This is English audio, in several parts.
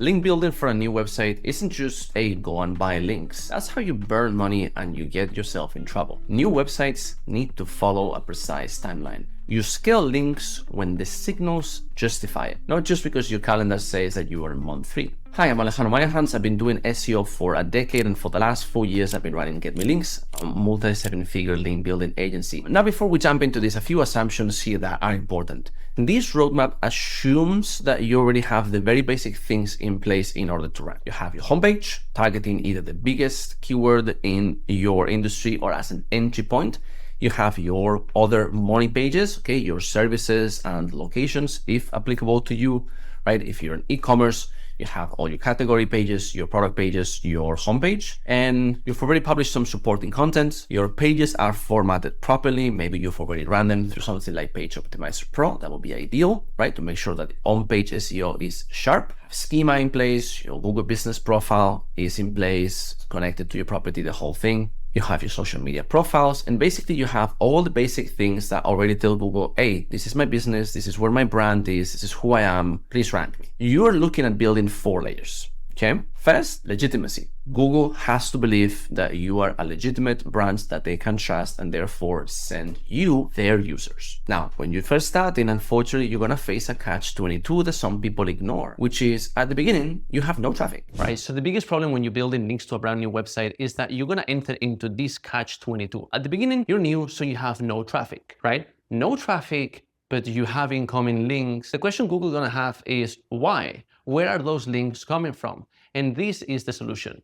Link building for a new website isn't just a go and buy links. That's how you burn money and you get yourself in trouble. New websites need to follow a precise timeline. You scale links when the signals justify it, not just because your calendar says that you are in month 3. Hi, I'm Alejandro Mayahans. I've been doing SEO for a decade, and for the last 4 years, I've been running Get Me Links, a multi-7-figure link building agency. Now, before we jump into this, a few assumptions here that are important. This roadmap assumes that you already have the very basic things in place in order to run. You have your homepage, targeting either the biggest keyword in your industry or as an entry point. You have your other money pages, okay, your services and locations, if applicable to you, right? If you're an e-commerce, you have all your category pages, your product pages, your homepage, and you've already published some supporting content. Your pages are formatted properly. Maybe you've already run them through something like Page Optimizer Pro. That would be ideal, right? To make sure that the on-page SEO is sharp. Schema in place, your Google business profile is in place, connected to your property, the whole thing. You have your social media profiles, and basically you have all the basic things that already tell Google, hey, this is my business, this is where my brand is, this is who I am, please rank me. You're looking at building 4 layers, okay? First, legitimacy. Google has to believe that you are a legitimate brand that they can trust and therefore send you their users. Now, when you first start in, unfortunately, you're gonna face a catch-22 that some people ignore, which is at the beginning, you have no traffic, right? So the biggest problem when you're building links to a brand new website is that you're gonna enter into this catch-22. At the beginning, you're new, so you have no traffic, right? No traffic, but you have incoming links. The question Google's gonna have is why? Where are those links coming from? And this is the solution.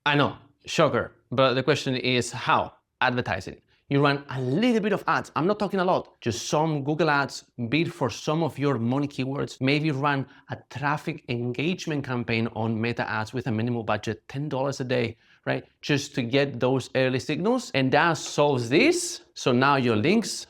I know, shocker, but the question is how? Advertising. You run a little bit of ads. I'm not talking a lot, just some Google ads, bid for some of your money keywords. Maybe run a traffic engagement campaign on Meta ads with a minimal budget, $10 a day, right? Just to get those early signals. And that solves this. So now your links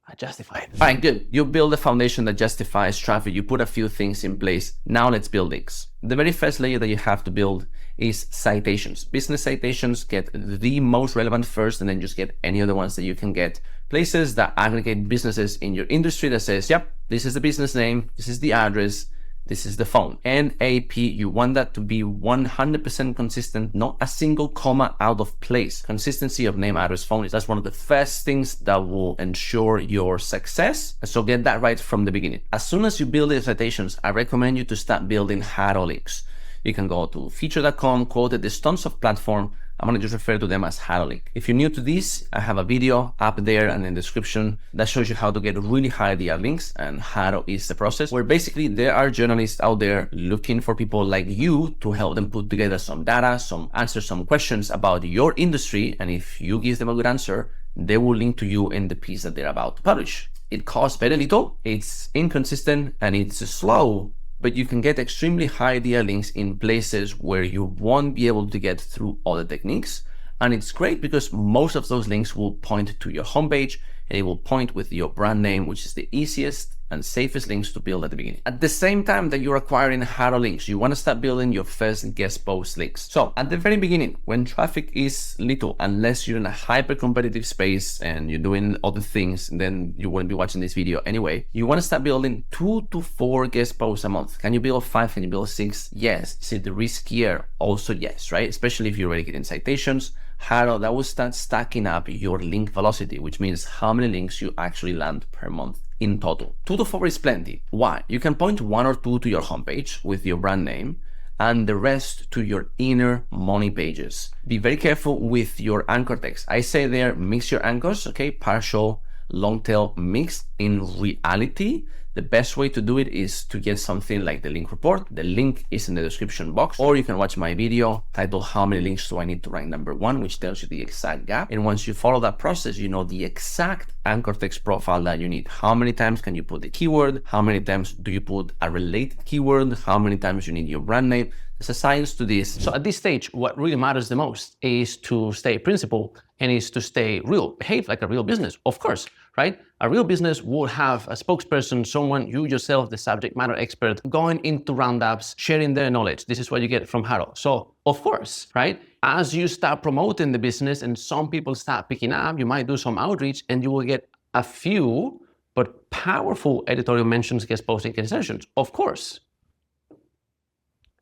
are justified. All right, good. You build a foundation that justifies traffic. You put a few things in place. Now let's build links. The very first layer that you have to build is citations. Business citations, get the most relevant first, and then just get any other ones that you can get. Places that aggregate businesses in your industry that says, yep, this is the business name, this is the address, this is the phone. NAP, you want that to be 100% consistent, not a single comma out of place. Consistency of name, address, phone, that's one of the first things that will ensure your success. So get that right from the beginning. As soon as you build the citations, I recommend you to start building hero links. You can go to feature.com, quoted, there's tons of platform. I'm gonna just refer to them as hero link. If you're new to this, I have a video up there and in the description that shows you how to get really high DR links, and hero is the process where basically there are journalists out there looking for people like you to help them put together some data, answer some questions about your industry, and if you give them a good answer, they will link to you in the piece that they're about to publish. It costs very little, it's inconsistent, and it's slow, but you can get extremely high DR links in places where you won't be able to get through other techniques. And it's great because most of those links will point to your homepage, and it will point with your brand name, which is the easiest and safest links to build at the beginning. At the same time that you're acquiring hero links, you want to start building your first guest post links. So at the very beginning, when traffic is little, unless you're in a hyper competitive space and you're doing other things, then you wouldn't be watching this video anyway. You want to start building 2 to 4 guest posts a month. Can you build 5? Can you build 6? Yes. Is it the riskier? Also yes, right? Especially if you're already getting citations. Hero, that will start stacking up your link velocity, which means how many links you actually land per month in total. 2 to 4 is plenty. Why? You can point 1 or 2 to your homepage with your brand name and the rest to your inner money pages. Be very careful with your anchor text. I say there, mix your anchors, okay? Partial, long tail, mixed. In reality, the best way to do it is to get something like the link report. The link is in the description box, or you can watch my video titled How Many Links Do I Need to Rank Number 1, which tells you the exact gap. And once you follow that process, you know the exact anchor text profile that you need. How many times can you put the keyword? How many times do you put a related keyword? How many times you need your brand name? There's a science to this. So at this stage, what really matters the most is to stay principled and is to stay real. Behave like a real business, of course, right? A real business will have a spokesperson, someone, you yourself, the subject matter expert, going into roundups, sharing their knowledge. This is what you get from Haro. So, of course, right? As you start promoting the business and some people start picking up, you might do some outreach and you will get a few, but powerful editorial mentions, guest posting, sessions, of course.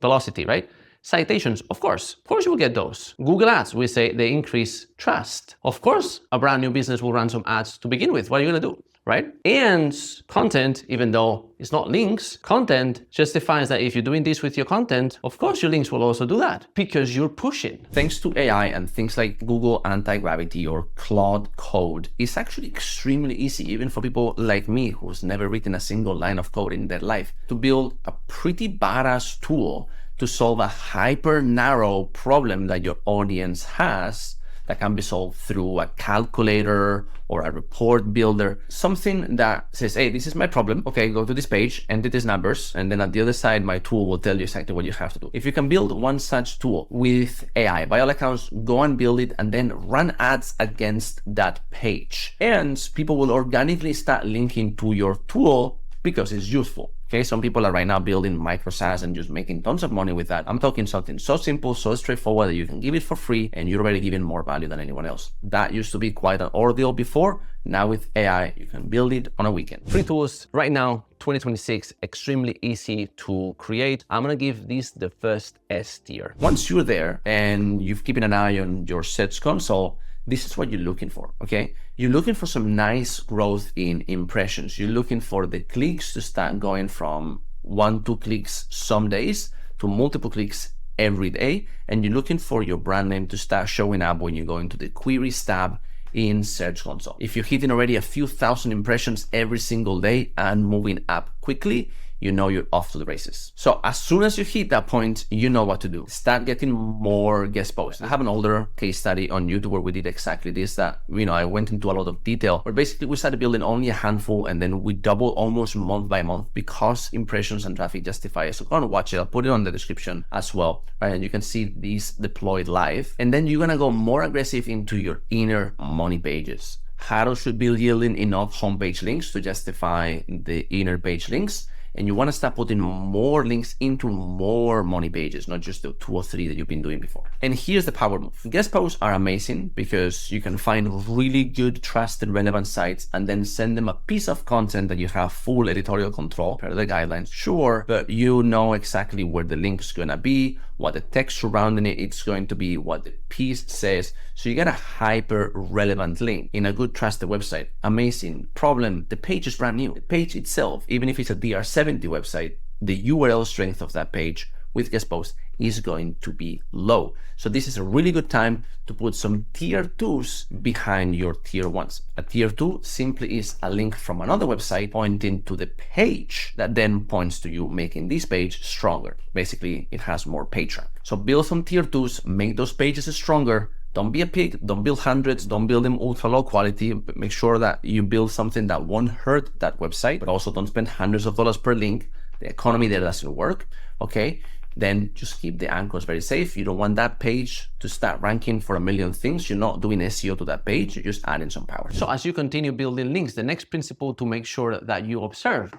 velocity, right? Citations, of course you will get those. Google Ads, we say they increase trust. Of course, a brand new business will run some ads to begin with. What are you gonna do, right? And content, even though it's not links, content justifies that if you're doing this with your content, of course your links will also do that because you're pushing. Thanks to AI and things like Google Anti-Gravity or Claude Code, it's actually extremely easy, even for people like me who's never written a single line of code in their life, to build a pretty badass tool to solve a hyper narrow problem that your audience has that can be solved through a calculator or a report builder, something that says, hey, this is my problem. Okay, go to this page, enter these numbers, and then at the other side, my tool will tell you exactly what you have to do. If you can build one such tool with AI, by all accounts, go and build it and then run ads against that page. And people will organically start linking to your tool because it's useful. Okay, some people are right now building micro SaaS and just making tons of money with that. I'm talking something so simple, so straightforward that you can give it for free and you're already giving more value than anyone else. That used to be quite an ordeal before. Now with AI, you can build it on a weekend. Free tools right now, 2026, extremely easy to create. I'm gonna give this the first S tier. Once you're there and you've keeping an eye on your Search Console, this is what you're looking for, okay? You're looking for some nice growth in impressions. You're looking for the clicks to start going from 1-2 clicks some days to multiple clicks every day. And you're looking for your brand name to start showing up when you go into the queries tab in Search Console. If you're hitting already a few thousand impressions every single day and moving up quickly, you know you're off to the races. So as soon as you hit that point, you know what to do. Start getting more guest posts. I have an older case study on YouTube where we did exactly this, that, I went into a lot of detail, where basically we started building only a handful and then we double almost month by month because impressions and traffic justify it. So go and watch it. I'll put it on the description as well, right? And you can see these deployed live. And then you're gonna go more aggressive into your inner money pages. How should be yielding enough homepage links to justify the inner page links. And you want to start putting more links into more money pages, not just the 2 or 3 that you've been doing before. And here's the power move. Guest posts are amazing because you can find really good, trusted, relevant sites and then send them a piece of content that you have full editorial control per the guidelines. Sure, but you know exactly where the link's going to be, what the text surrounding it's going to be, what the piece says. So you get a hyper relevant link in a good trusted website. Amazing. Problem, the page is brand new. The page itself, even if it's a DR70 website, the URL strength of that page with guest posts is going to be low. So this is a really good time to put some tier 2s behind your tier 1s. A tier 2 simply is a link from another website pointing to the page that then points to you, making this page stronger. Basically, it has more page rank. So build some tier 2s, make those pages stronger. Don't be a pig, don't build hundreds, don't build them ultra low quality. Make sure that you build something that won't hurt that website, but also don't spend hundreds of dollars per link. The economy there doesn't work, okay? Then just keep the anchors very safe. You don't want that page to start ranking for a million things. You're not doing SEO to that page, you're just adding some power. So as you continue building links, the next principle to make sure that you observe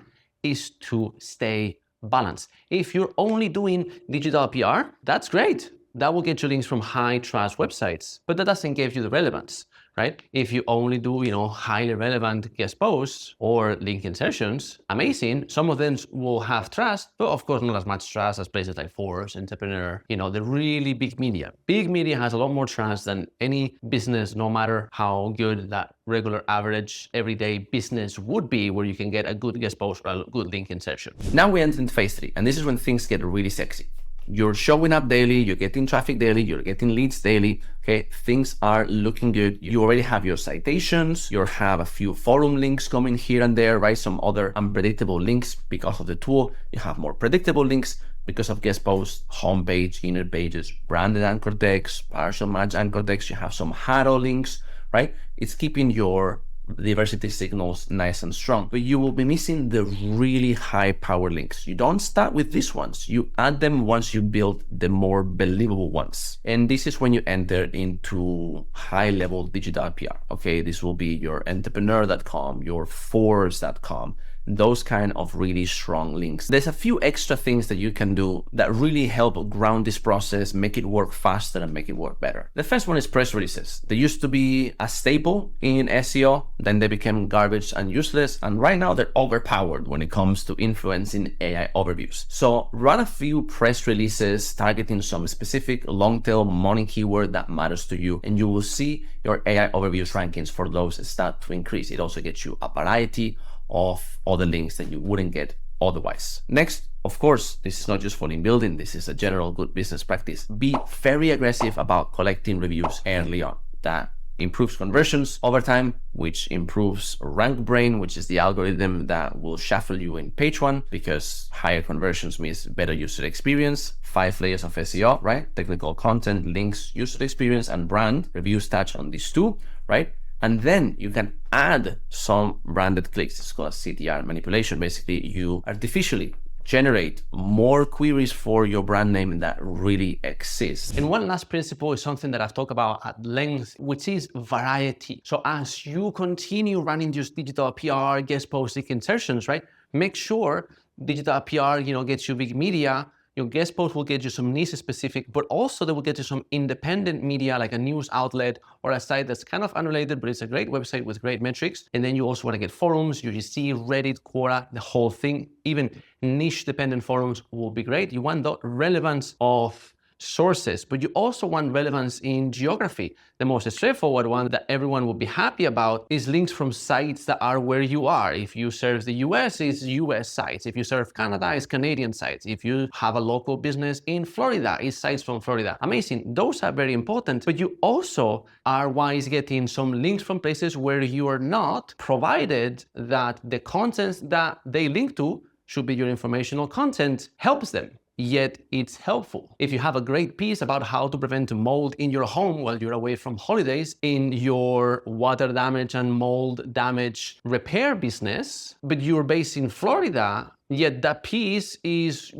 is to stay balanced. If you're only doing digital PR, that's great. That will get you links from high trust websites, but that doesn't give you the relevance, right? If you only do, highly relevant guest posts or link insertions, amazing. Some of them will have trust, but of course not as much trust as places like Forbes, Entrepreneur, the really big media. Big media has a lot more trust than any business, no matter how good that regular average everyday business would be, where you can get a good guest post or a good link insertion. Now we enter into phase 3, and this is when things get really sexy. You're showing up daily, you're getting traffic daily, you're getting leads daily, okay? Things are looking good. You already have your citations, you have a few forum links coming here and there, right? Some other unpredictable links because of the tool. You have more predictable links because of guest posts, homepage, inner pages, branded anchor text, partial match anchor text. You have some haro links, right? It's keeping your diversity signals nice and strong, but you will be missing the really high power links. You don't start with these ones. You add them once you build the more believable ones. And this is when you enter into high level digital PR. Okay, this will be your entrepreneur.com, your Forbes.com, those kind of really strong links. There's a few extra things that you can do that really help ground this process, make it work faster and make it work better. The first one is press releases. They used to be a staple in SEO, then they became garbage and useless, and right now they're overpowered when it comes to influencing AI overviews. So run a few press releases targeting some specific long-tail money keyword that matters to you, and you will see your AI overviews rankings for those start to increase. It also gets you a variety of other links that you wouldn't get otherwise. Next, of course, this is not just for link building, this is a general good business practice. Be very aggressive about collecting reviews early on. That improves conversions over time, which improves rank brain, which is the algorithm that will shuffle you in page one, because higher conversions means better user experience. 5 layers of SEO, right? Technical content, links, user experience, and brand. Reviews touch on these two, right? And then you can add some branded clicks. It's called CTR manipulation. Basically, you artificially generate more queries for your brand name that really exists. And one last principle is something that I've talked about at length, which is variety. So as you continue running just digital PR, guest posts, insertions, right? Make sure digital PR, gets you big media. Your guest post will get you some niche specific, but also they will get you some independent media like a news outlet or a site that's kind of unrelated, but it's a great website with great metrics. And then you also want to get forums, UGC, Reddit, Quora, the whole thing. Even niche dependent forums will be great. You want the relevance of sources, but you also want relevance in geography. The most straightforward one that everyone will be happy about is links from sites that are where you are. If you serve the US, it's US sites. If you serve Canada, it's Canadian sites. If you have a local business in Florida, it's sites from Florida. Amazing. Those are very important, but you also are wise getting some links from places where you are not, provided that the content that they link to should be your informational content helps them. Yet it's helpful. If you have a great piece about how to prevent mold in your home while you're away from holidays in your water damage and mold damage repair business, but you're based in Florida, yet that piece is,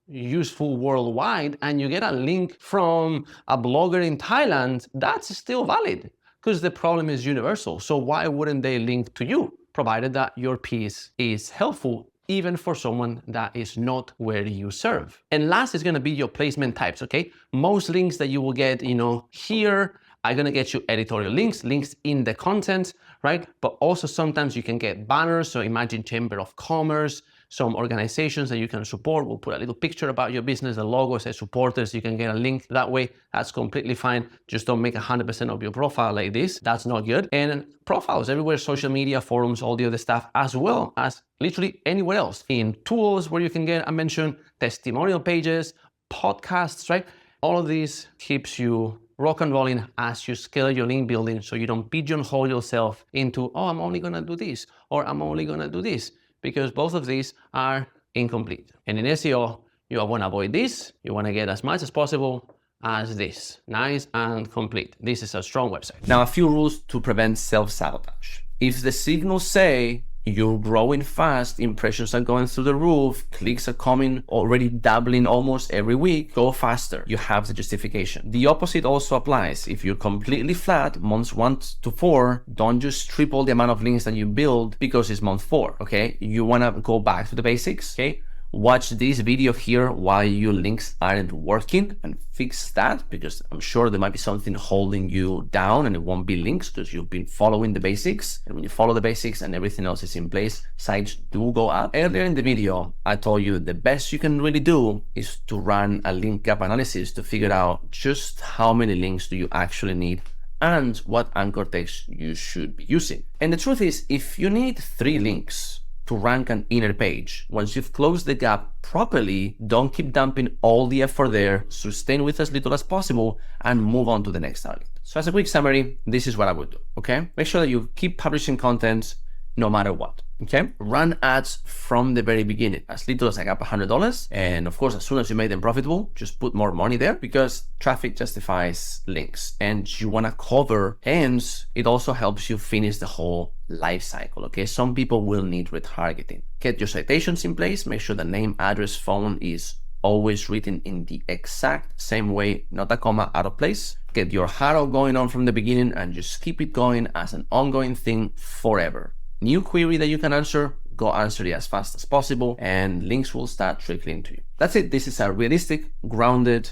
useful worldwide, and you get a link from a blogger in Thailand, that's still valid because the problem is universal. So why wouldn't they link to you, provided that your piece is helpful even for someone that is not where you serve? And last is gonna be your placement types, okay? Most links that you will get, here are gonna get you editorial links in the content, right? But also sometimes you can get banners. So imagine Chamber of Commerce, some organizations that you can support will put a little picture about your business, the logo says supporters, you can get a link that way. That's completely fine. Just don't make 100% of your profile like this. That's not good. And profiles everywhere, social media, forums, all the other stuff, as well as literally anywhere else. In tools where you can get a mention, testimonial pages, podcasts, right? All of this keeps you rock and rolling as you scale your link building, so you don't pigeonhole yourself into, oh, I'm only gonna do this, or I'm only gonna do this, because both of these are incomplete. And in SEO, you want to avoid this. You want to get as much as possible as this, nice and complete. This is a strong website. Now, a few rules to prevent self-sabotage. If the signals say you're growing fast, impressions are going through the roof, clicks are coming, already doubling almost every week, go faster. You have the justification. The opposite also applies. If you're completely flat, months 1 to 4, don't just triple the amount of links that you build because it's month 4, okay? You wanna go back to the basics, okay? Watch this video here while your links aren't working and fix that, because I'm sure there might be something holding you down and it won't be links because you've been following the basics. And when you follow the basics and everything else is in place, sites do go up. Earlier in the video, I told you the best you can really do is to run a link gap analysis to figure out just how many links do you actually need and what anchor text you should be using. And the truth is, if you need 3 links to rank an inner page, once you've closed the gap properly, don't keep dumping all the effort there, sustain with as little as possible, and move on to the next target. So as a quick summary, this is what I would do, okay? Make sure that you keep publishing content no matter what, okay? Run ads from the very beginning, as little as like up $100. And of course, as soon as you make them profitable, just put more money there, because traffic justifies links and you wanna cover, hence it also helps you finish the whole life cycle, okay? Some people will need retargeting. Get your citations in place, make sure the name, address, phone is always written in the exact same way, not a comma out of place. Get your HARO going on from the beginning and just keep it going as an ongoing thing forever. New query that you can answer, go answer it as fast as possible, and links will start trickling to you. That's it. This is a realistic, grounded,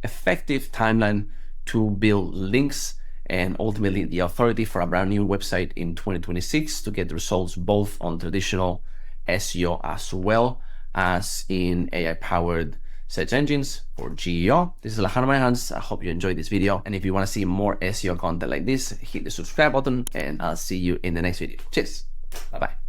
effective timeline to build links and ultimately the authority for a brand new website in 2026 to get results both on traditional SEO as well as in AI-powered search engines or GEO. This is Alejandro in my hands. I hope you enjoyed this video. And if you want to see more SEO content like this, hit the subscribe button and I'll see you in the next video. Cheers. Bye-bye.